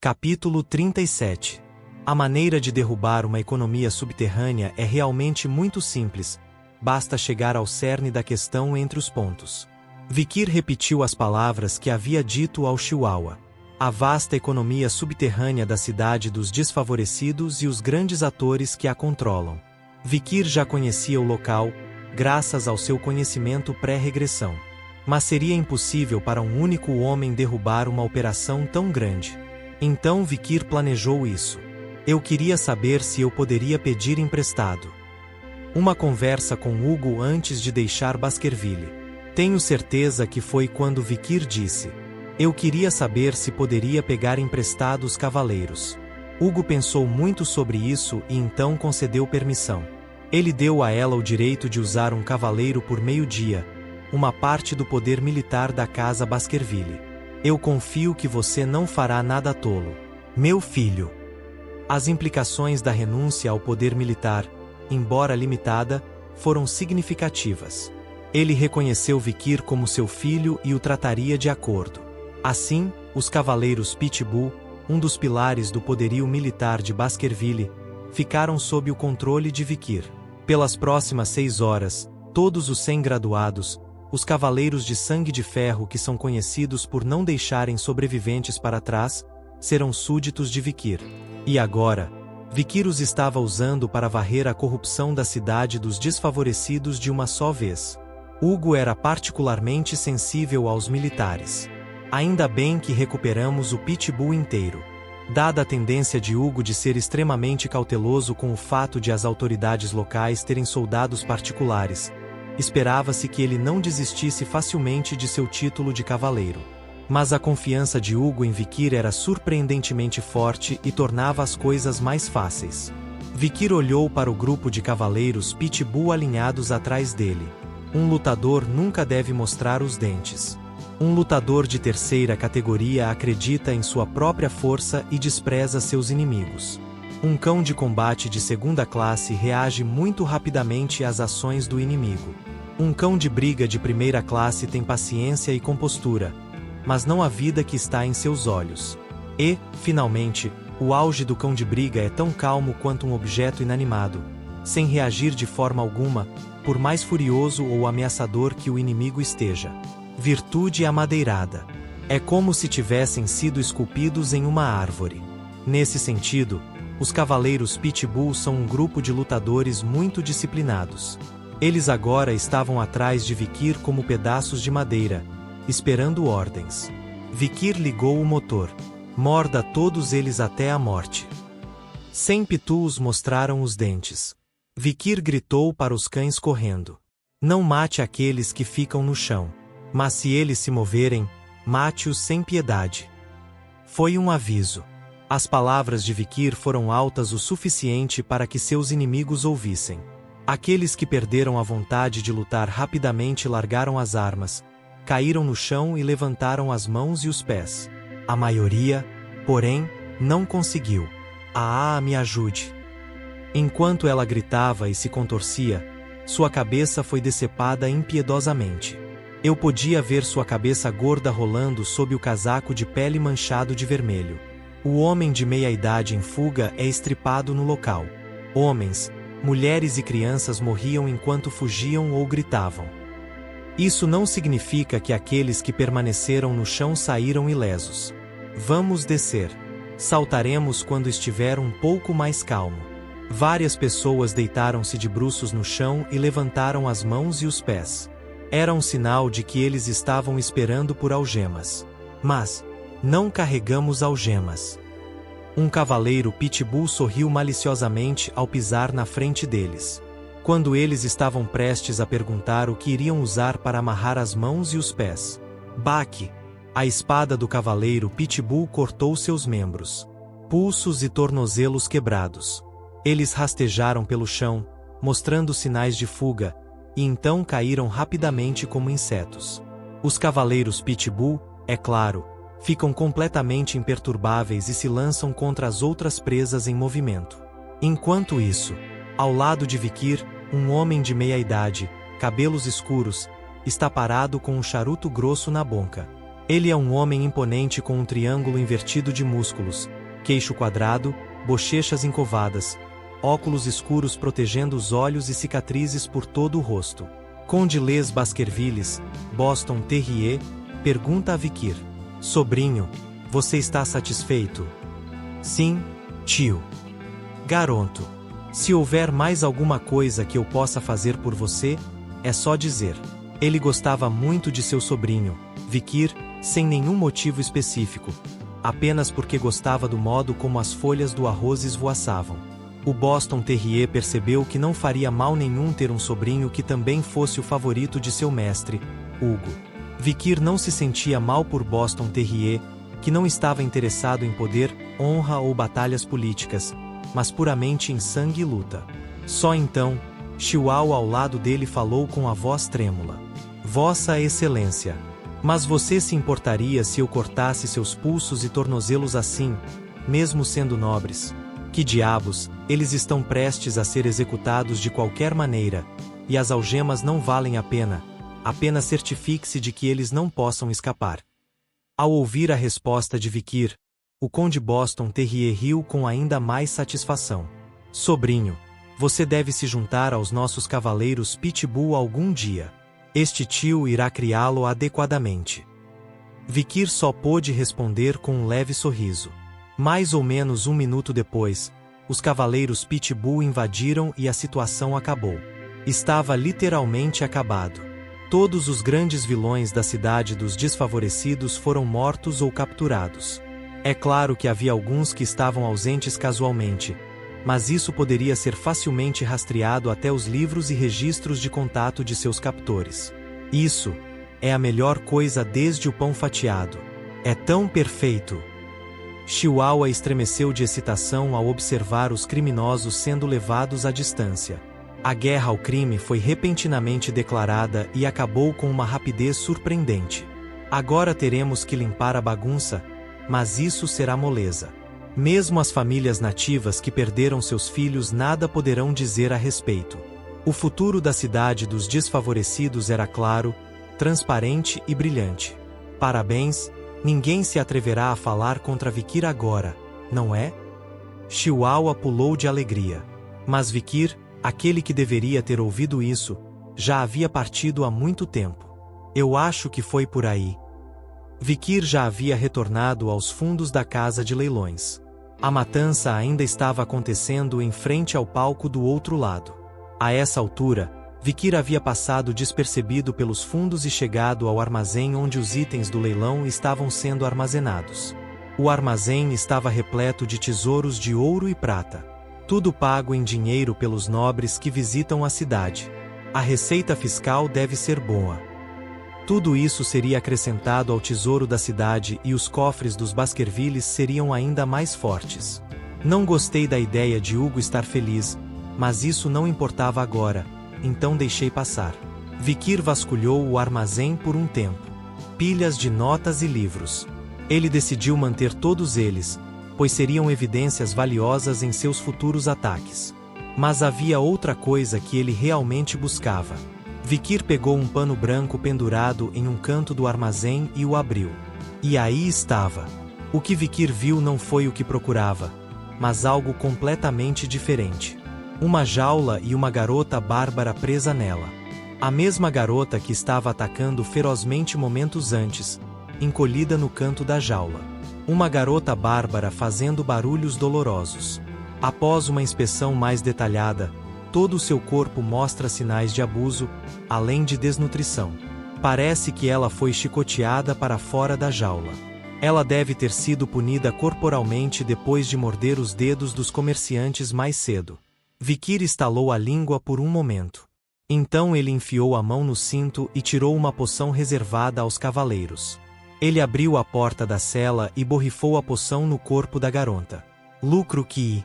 Capítulo 37. A maneira de derrubar uma economia subterrânea é realmente muito simples, basta chegar ao cerne da questão entre os pontos. Vikir repetiu as palavras que havia dito ao Chihuahua. A vasta economia subterrânea da cidade dos desfavorecidos e os grandes atores que a controlam. Vikir já conhecia o local, graças ao seu conhecimento pré-regressão. Mas seria impossível para um único homem derrubar uma operação tão grande. Então Vikir planejou isso. Eu queria saber se eu poderia pedir emprestado. Uma conversa com Hugo antes de deixar Baskerville. Tenho certeza que foi quando Vikir disse: eu queria saber se poderia pegar emprestado os cavaleiros. Hugo pensou muito sobre isso e então concedeu permissão. Ele deu a ela o direito de usar um cavaleiro por meio-dia, uma parte do poder militar da casa Baskerville. Eu confio que você não fará nada tolo, meu filho. As implicações da renúncia ao poder militar, embora limitada, foram significativas. Ele reconheceu Vikir como seu filho e o trataria de acordo. Assim, os cavaleiros Pitbull, um dos pilares do poderio militar de Baskerville, ficaram sob o controle de Vikir. Pelas próximas 6 horas, todos os 100 graduados, os cavaleiros de sangue de ferro que são conhecidos por não deixarem sobreviventes para trás, serão súditos de Vikir. E agora, Vikir os estava usando para varrer a corrupção da cidade dos desfavorecidos de uma só vez. Hugo era particularmente sensível aos militares. Ainda bem que recuperamos o Pitbull inteiro. Dada a tendência de Hugo de ser extremamente cauteloso com o fato de as autoridades locais terem soldados particulares, esperava-se que ele não desistisse facilmente de seu título de cavaleiro. Mas a confiança de Hugo em Vikir era surpreendentemente forte e tornava as coisas mais fáceis. Vikir olhou para o grupo de cavaleiros Pitbull alinhados atrás dele. Um lutador nunca deve mostrar os dentes. Um lutador de terceira categoria acredita em sua própria força e despreza seus inimigos. Um cão de combate de segunda classe reage muito rapidamente às ações do inimigo. Um cão de briga de primeira classe tem paciência e compostura, mas não a vida que está em seus olhos. E, finalmente, o auge do cão de briga é tão calmo quanto um objeto inanimado, sem reagir de forma alguma, por mais furioso ou ameaçador que o inimigo esteja. Virtude amadeirada. É como se tivessem sido esculpidos em uma árvore. Nesse sentido, os cavaleiros Pitbull são um grupo de lutadores muito disciplinados. Eles agora estavam atrás de Vikir como pedaços de madeira, esperando ordens. Vikir ligou o motor. Morda todos eles até a morte. 100 pitus mostraram os dentes. Vikir gritou para os cães correndo: não mate aqueles que ficam no chão. Mas se eles se moverem, mate-os sem piedade. Foi um aviso. As palavras de Vikir foram altas o suficiente para que seus inimigos ouvissem. Aqueles que perderam a vontade de lutar rapidamente largaram as armas, caíram no chão e levantaram as mãos e os pés. A maioria, porém, não conseguiu. Me ajude! Enquanto ela gritava e se contorcia, sua cabeça foi decepada impiedosamente. Eu podia ver sua cabeça gorda rolando sob o casaco de pele manchado de vermelho. O homem de meia-idade em fuga é estripado no local. Homens, mulheres e crianças morriam enquanto fugiam ou gritavam. Isso não significa que aqueles que permaneceram no chão saíram ilesos. Vamos descer. Saltaremos quando estiver um pouco mais calmo. Várias pessoas deitaram-se de bruços no chão e levantaram as mãos e os pés. Era um sinal de que eles estavam esperando por algemas. Mas não carregamos algemas. Um cavaleiro Pitbull sorriu maliciosamente ao pisar na frente deles. Quando eles estavam prestes a perguntar o que iriam usar para amarrar as mãos e os pés, baque! A espada do cavaleiro Pitbull cortou seus membros, pulsos e tornozelos quebrados. Eles rastejaram pelo chão, mostrando sinais de fuga, e então caíram rapidamente como insetos. Os cavaleiros Pitbull, é claro, ficam completamente imperturbáveis e se lançam contra as outras presas em movimento. Enquanto isso, ao lado de Vikir, um homem de meia-idade, cabelos escuros, está parado com um charuto grosso na boca. Ele é um homem imponente com um triângulo invertido de músculos, queixo quadrado, bochechas encovadas, óculos escuros protegendo os olhos e cicatrizes por todo o rosto. Conde Les Baskervilles, Boston Terrier, pergunta a Vikir. Sobrinho, você está satisfeito? Sim, tio. Garanto. Se houver mais alguma coisa que eu possa fazer por você, é só dizer. Ele gostava muito de seu sobrinho, Vikir, sem nenhum motivo específico, apenas porque gostava do modo como as folhas do arroz esvoaçavam. O Boston Terrier percebeu que não faria mal nenhum ter um sobrinho que também fosse o favorito de seu mestre, Hugo. Vikir não se sentia mal por Boston Terrier, que não estava interessado em poder, honra ou batalhas políticas, mas puramente em sangue e luta. Só então, Chihuahua ao lado dele falou com a voz trêmula. Vossa Excelência. Mas você se importaria se eu cortasse seus pulsos e tornozelos assim, mesmo sendo nobres? Que diabos, eles estão prestes a ser executados de qualquer maneira, e as algemas não valem a pena, apenas certifique-se de que eles não possam escapar. Ao ouvir a resposta de Vikir, o Conde Boston Terrier riu com ainda mais satisfação. Sobrinho, você deve se juntar aos nossos cavaleiros Pitbull algum dia. Este tio irá criá-lo adequadamente. Vikir só pôde responder com um leve sorriso. Mais ou menos um minuto depois, os cavaleiros Pitbull invadiram e a situação acabou. Estava literalmente acabado. Todos os grandes vilões da cidade dos desfavorecidos foram mortos ou capturados. É claro que havia alguns que estavam ausentes casualmente, mas isso poderia ser facilmente rastreado até os livros e registros de contato de seus captores. Isso é a melhor coisa desde o pão fatiado. É tão perfeito. Chihuahua estremeceu de excitação ao observar os criminosos sendo levados à distância. A guerra ao crime foi repentinamente declarada e acabou com uma rapidez surpreendente. Agora teremos que limpar a bagunça, mas isso será moleza. Mesmo as famílias nativas que perderam seus filhos nada poderão dizer a respeito. O futuro da cidade dos desfavorecidos era claro, transparente e brilhante. Parabéns, ninguém se atreverá a falar contra Vikir agora, não é? Chihuahua pulou de alegria. Mas Vikir, aquele que deveria ter ouvido isso, já havia partido há muito tempo. Eu acho que foi por aí. Vikir já havia retornado aos fundos da casa de leilões. A matança ainda estava acontecendo em frente ao palco do outro lado. A essa altura, Vikir havia passado despercebido pelos fundos e chegado ao armazém onde os itens do leilão estavam sendo armazenados. O armazém estava repleto de tesouros de ouro e prata. Tudo pago em dinheiro pelos nobres que visitam a cidade. A receita fiscal deve ser boa. Tudo isso seria acrescentado ao tesouro da cidade e os cofres dos Baskervilles seriam ainda mais fortes. Não gostei da ideia de Hugo estar feliz, mas isso não importava agora, então deixei passar. Vikir vasculhou o armazém por um tempo. Pilhas de notas e livros. Ele decidiu manter todos eles, pois seriam evidências valiosas em seus futuros ataques. Mas havia outra coisa que ele realmente buscava. Vikir pegou um pano branco pendurado em um canto do armazém e o abriu. E aí estava. O que Vikir viu não foi o que procurava, mas algo completamente diferente. Uma jaula e uma garota bárbara presa nela. A mesma garota que estava atacando ferozmente momentos antes, encolhida no canto da jaula. Uma garota bárbara fazendo barulhos dolorosos. Após uma inspeção mais detalhada, todo o seu corpo mostra sinais de abuso, além de desnutrição. Parece que ela foi chicoteada para fora da jaula. Ela deve ter sido punida corporalmente depois de morder os dedos dos comerciantes mais cedo. Vikir estalou a língua por um momento. Então ele enfiou a mão no cinto e tirou uma poção reservada aos cavaleiros. Ele abriu a porta da cela e borrifou a poção no corpo da garota. Lucro que...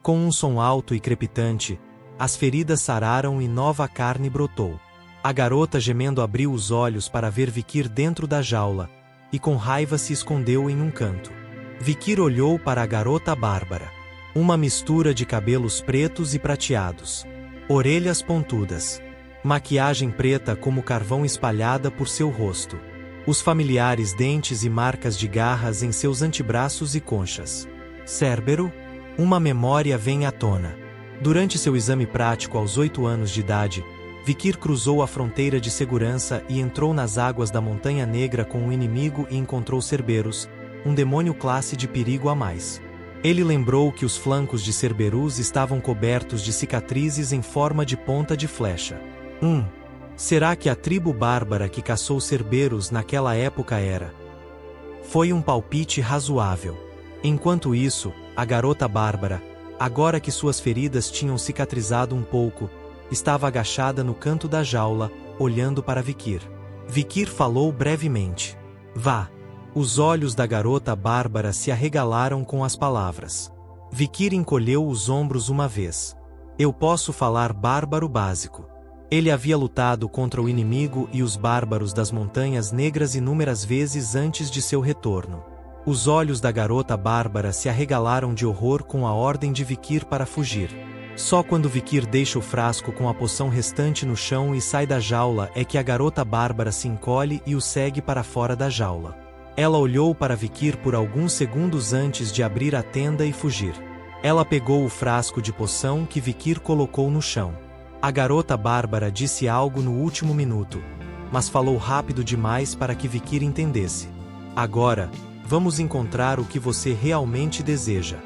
Com um som alto e crepitante, as feridas sararam e nova carne brotou. A garota gemendo abriu os olhos para ver Vikir dentro da jaula, e com raiva se escondeu em um canto. Vikir olhou para a garota bárbara. Uma mistura de cabelos pretos e prateados. Orelhas pontudas. Maquiagem preta como carvão espalhada por seu rosto. Os familiares dentes e marcas de garras em seus antebraços e conchas. Cérbero? Uma memória vem à tona. Durante seu exame prático aos 8 anos de idade, Vikir cruzou a fronteira de segurança e entrou nas águas da Montanha Negra com o inimigo e encontrou Cerberus, um demônio classe de perigo a mais. Ele lembrou que os flancos de Cerberus estavam cobertos de cicatrizes em forma de ponta de flecha. Será que a tribo bárbara que caçou Cerberus naquela época era? Foi um palpite razoável. Enquanto isso, a garota bárbara, agora que suas feridas tinham cicatrizado um pouco, estava agachada no canto da jaula, olhando para Vikir. Vikir falou brevemente. Vá. Os olhos da garota bárbara se arregalaram com as palavras. Vikir encolheu os ombros uma vez. Eu posso falar bárbaro básico. Ele havia lutado contra o inimigo e os bárbaros das Montanhas Negras inúmeras vezes antes de seu retorno. Os olhos da garota bárbara se arregalaram de horror com a ordem de Vikir para fugir. Só quando Vikir deixa o frasco com a poção restante no chão e sai da jaula é que a garota bárbara se encolhe e o segue para fora da jaula. Ela olhou para Vikir por alguns segundos antes de abrir a tenda e fugir. Ela pegou o frasco de poção que Vikir colocou no chão. A garota bárbara disse algo no último minuto, mas falou rápido demais para que Vikir entendesse. Agora, vamos encontrar o que você realmente deseja.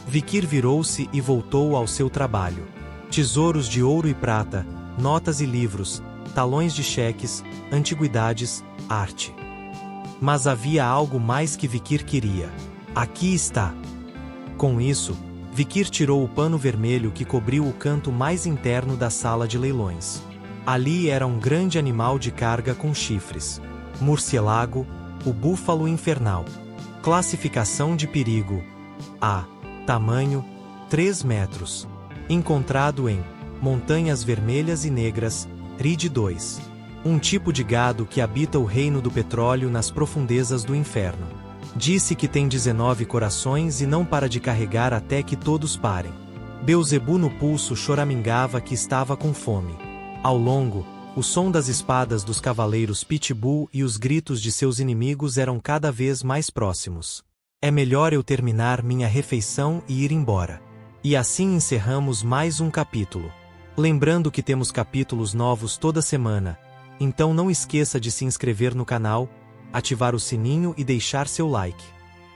Vikir virou-se e voltou ao seu trabalho. Tesouros de ouro e prata, notas e livros, talões de cheques, antiguidades, arte. Mas havia algo mais que Vikir queria. Aqui está. Com isso, Vikir tirou o pano vermelho que cobriu o canto mais interno da sala de leilões. Ali era um grande animal de carga com chifres. Murciélago, o búfalo infernal. Classificação de perigo. A. Tamanho, 3 metros. Encontrado em Montanhas Vermelhas e Negras, RID 2. Um tipo de gado que habita o reino do petróleo nas profundezas do inferno. Disse que tem 19 corações e não para de carregar até que todos parem. Beelzebu no pulso choramingava que estava com fome. Ao longo, o som das espadas dos cavaleiros Pitbull e os gritos de seus inimigos eram cada vez mais próximos. É melhor eu terminar minha refeição e ir embora. E assim encerramos mais um capítulo. Lembrando que temos capítulos novos toda semana, então não esqueça de se inscrever no canal, ativar o sininho e deixar seu like.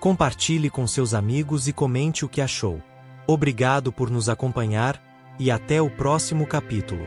Compartilhe com seus amigos e comente o que achou. Obrigado por nos acompanhar, e até o próximo capítulo.